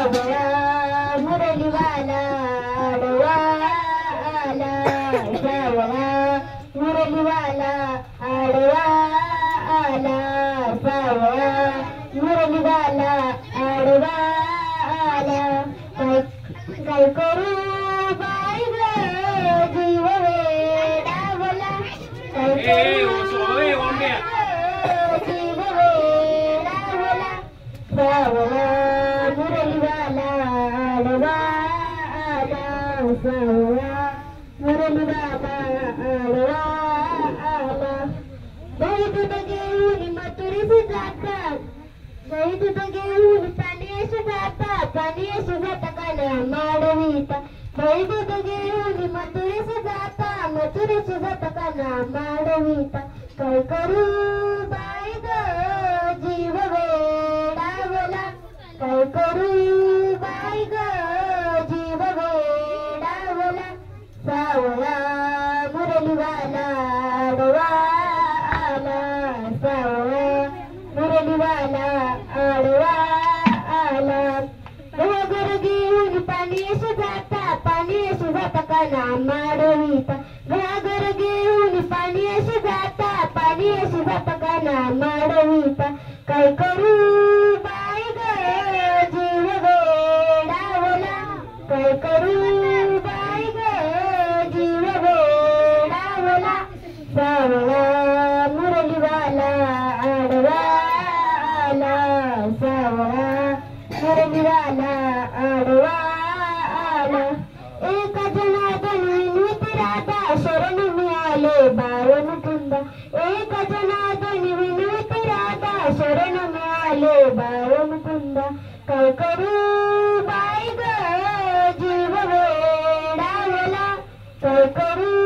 सावळा मुरलीवाला आडवा आला सावळा मुरलीवाला आडवा आला सावळा मुरलीवाला आडवा आला काय करू बाई ग जीव वेडावला काय करू जीव वेडावला सावळा मुरलीवाला आडवा आला सावळा मुरलीवाला आडवा आला दही दूध घेऊन मथुरीस जातात दही दूध घेऊन पाण्याशी जातात पाण्याशी जाता काना माडवीता दही दूध घेऊन मथुरीस जाता मथुरीस जाता काना माडवीता काय करू बाई ग जीव वेडावला काय करू बाई ग जीव वेडावला सावळा मुरलीवाला आडवा आला सावळा मुरलीवाला आडवा आला घागर घेऊन पाण्याशी जाता पाण्याशी जाता काना माडवीता घागर घेऊन पाण्याशी जाता पाण्याशी जाता काना माडवीता काय करू बाई ग जीव वेडावला काय करू बाई ग जीव वेडावला सावळा मुरलीवाला आडवा आला सावळा मुरलीवाला आडवा आला एका जनार्दनी विनवती राधा शरण मिळाले बावन कुंदा एका जनार्दनी विनवती राधा शरण मिळाले बावन कुंदा काय करू बाई ग जीव वेडावला काय करू